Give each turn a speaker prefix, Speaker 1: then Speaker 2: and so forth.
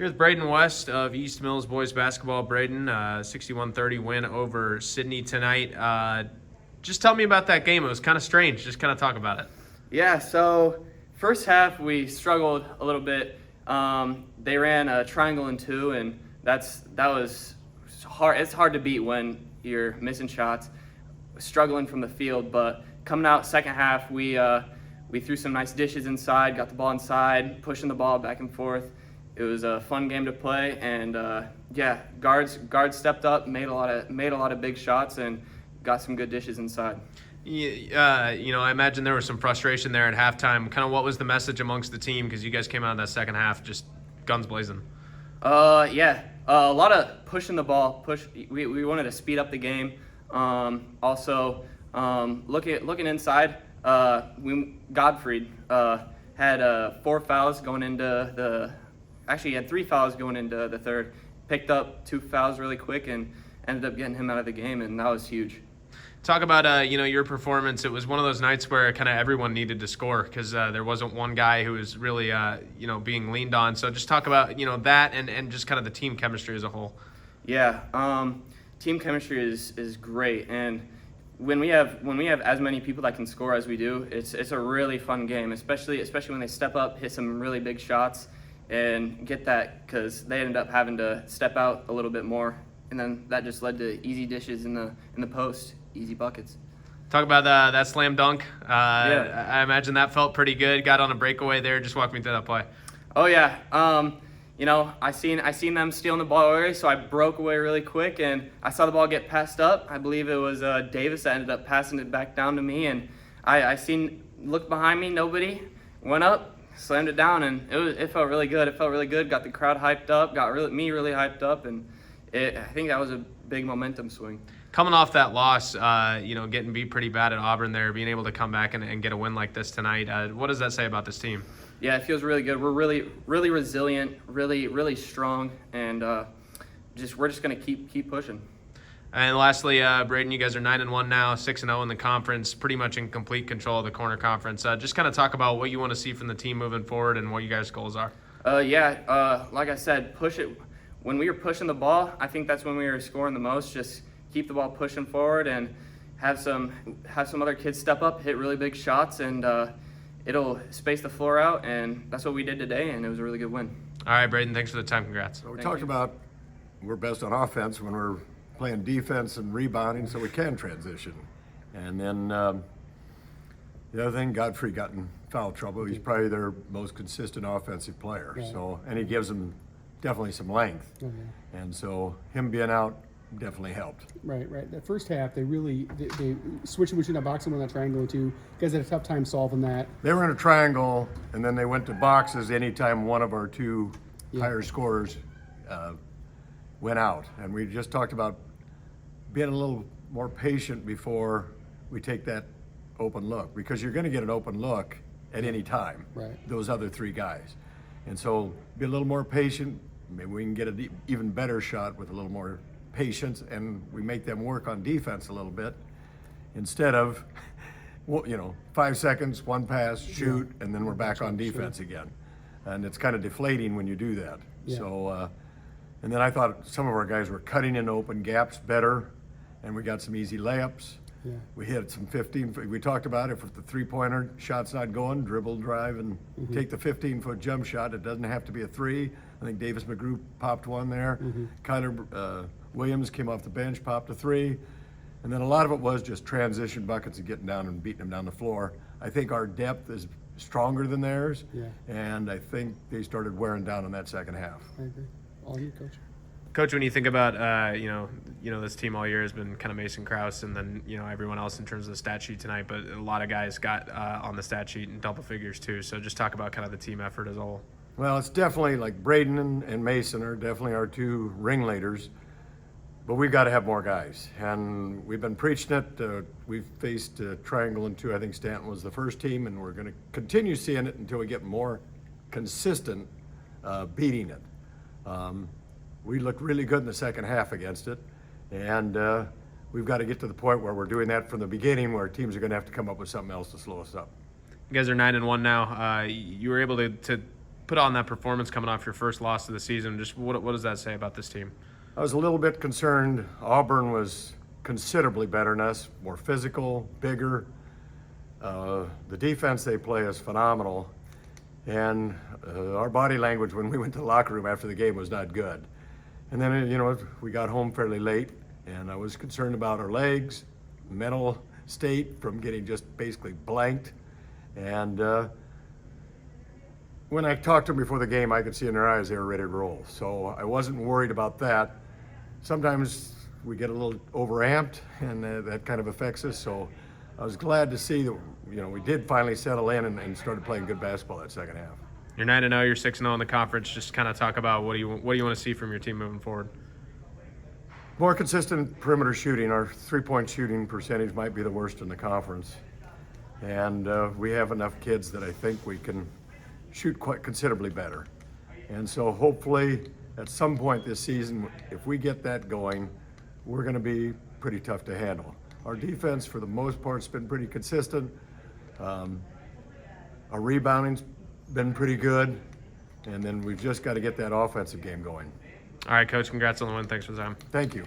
Speaker 1: Here with Braden West of East Mills Boys Basketball. Braden, 61-30 win over Sidney tonight. Just tell me about that game. It was kind of strange. Just kind of talk about it.
Speaker 2: Yeah, so first half we struggled a little bit. They ran a triangle and two, and that was hard. It's hard to beat when you're missing shots, struggling from the field. But coming out second half, we threw some nice dishes inside, got the ball inside, pushing the ball back and forth. It was a fun game to play, and guards stepped up, made a lot of big shots, and got some good dishes inside.
Speaker 1: I imagine there was some frustration there at halftime. Kind of what was the message amongst the team, because you guys came out in that second half just guns blazing?
Speaker 2: A lot of pushing the ball. We wanted to speed up the game. Also, looking inside, Godfrey had 4 fouls going into the. Actually, he had 3 fouls going into the third. Picked up 2 fouls really quick and ended up getting him out of the game, and that was huge.
Speaker 1: Talk about your performance. It was one of those nights where kind of everyone needed to score because there wasn't one guy who was really being leaned on. So just talk about that and just kind of the team chemistry as a whole.
Speaker 2: Yeah, team chemistry is great, and when we have as many people that can score as we do, it's a really fun game, especially when they step up, hit some really big shots, and get that, because they ended up having to step out a little bit more, and then that just led to easy dishes in the post, easy buckets.
Speaker 1: Talk about that slam dunk.
Speaker 2: Yeah.
Speaker 1: I imagine that felt pretty good. Got on a breakaway there. Just walk me through that play.
Speaker 2: Oh yeah. I seen them stealing the ball away, so I broke away really quick, and I saw the ball get passed up. I believe it was Davis that ended up passing it back down to me, and I looked behind me, nobody, went up, slammed it down, and it felt really good. It felt really good. Got the crowd hyped up. Got me really hyped up, and I think that was a big momentum swing.
Speaker 1: Coming off that loss, getting beat pretty bad at Auburn there, being able to come back and get a win like this tonight, what does that say about this team?
Speaker 2: Yeah, it feels really good. We're really resilient, really strong, and we're just gonna keep pushing.
Speaker 1: And lastly, Braden, you guys are 9-1 now, 6-0 in the conference, pretty much in complete control of the corner conference. Just kind of talk about what you want to see from the team moving forward and what you guys' goals are.
Speaker 2: Like I said, push it. When we were pushing the ball, I think that's when we were scoring the most. Just keep the ball pushing forward and have some other kids step up, hit really big shots, and it'll space the floor out. And that's what we did today, and it was a really good win.
Speaker 1: All right, Braden, thanks for the time. Congrats.
Speaker 3: So we talked about we're best on offense when we're playing defense and rebounding, so we can transition. And then the other thing, Godfrey got in foul trouble. He's probably their most consistent offensive player.
Speaker 4: Yeah.
Speaker 3: So, and he gives them definitely some length.
Speaker 4: Mm-hmm.
Speaker 3: And so him being out definitely helped.
Speaker 4: Right. The first half, they switched between that box and that triangle too. You guys had a tough time solving that.
Speaker 3: They were in a triangle, and then they went to boxes anytime one of our 2 higher scorers went out. And we just talked about being a little more patient before we take that open look, because you're going to get an open look at any time,
Speaker 4: right,
Speaker 3: those other 3 guys. And so be a little more patient. Maybe we can get an even better shot with a little more patience, and we make them work on defense a little bit instead of 5 seconds, 1 pass, shoot, and then we're back on defense again. And it's kind of deflating when you do that.
Speaker 4: Yeah.
Speaker 3: So and then I thought some of our guys were cutting in open gaps better, and we got some easy layups.
Speaker 4: Yeah.
Speaker 3: We hit some 15. We talked about if the 3-pointer shot's not going, dribble, drive, and take the 15-foot jump shot. It doesn't have to be a 3. I think Davis McGrew popped one there. Kyler Williams came off the bench, popped a 3. And then a lot of it was just transition buckets and getting down and beating them down the floor. I think our depth is stronger than theirs, and I think they started wearing down in that second half.
Speaker 4: I agree. All you, Coach.
Speaker 1: Coach, when you think about this team all year has been kind of Mason Krause and then everyone else in terms of the stat sheet tonight, but a lot of guys got on the stat sheet in double figures too. So just talk about kind of the team effort as a whole.
Speaker 3: Well, it's definitely like Braden and Mason are definitely our 2 ringleaders, but we've got to have more guys, and we've been preaching it. We've faced triangle and 2. I think Stanton was the first team, and we're going to continue seeing it until we get more consistent beating it. We looked really good in the second half against it, and we've got to get to the point where we're doing that from the beginning, where teams are going to have to come up with something else to slow us up.
Speaker 1: You guys are 9-1 now. You were able to put on that performance coming off your first loss of the season. Just what does that say about this team?
Speaker 3: I was a little bit concerned. Auburn was considerably better than us, more physical, bigger. The defense they play is phenomenal. And our body language when we went to the locker room after the game was not good. And then, we got home fairly late, and I was concerned about our legs, mental state from getting just basically blanked. And when I talked to them before the game, I could see in their eyes they were ready to roll. So I wasn't worried about that. Sometimes we get a little overamped, and that kind of affects us. So I was glad to see that we did finally settle in and started playing good basketball that second half.
Speaker 1: You're 9-0. You're 6-0 in the conference. Just kind of talk about what do you want to see from your team moving forward.
Speaker 3: More consistent perimeter shooting. Our three-point shooting percentage might be the worst in the conference, and we have enough kids that I think we can shoot quite considerably better. And so hopefully at some point this season, if we get that going, we're going to be pretty tough to handle. Our defense, for the most part, has been pretty consistent. Our rebounding's been pretty good, and then we've just got to get that offensive game going.
Speaker 1: All right, Coach. Congrats on the win. Thanks for the time.
Speaker 3: Thank you.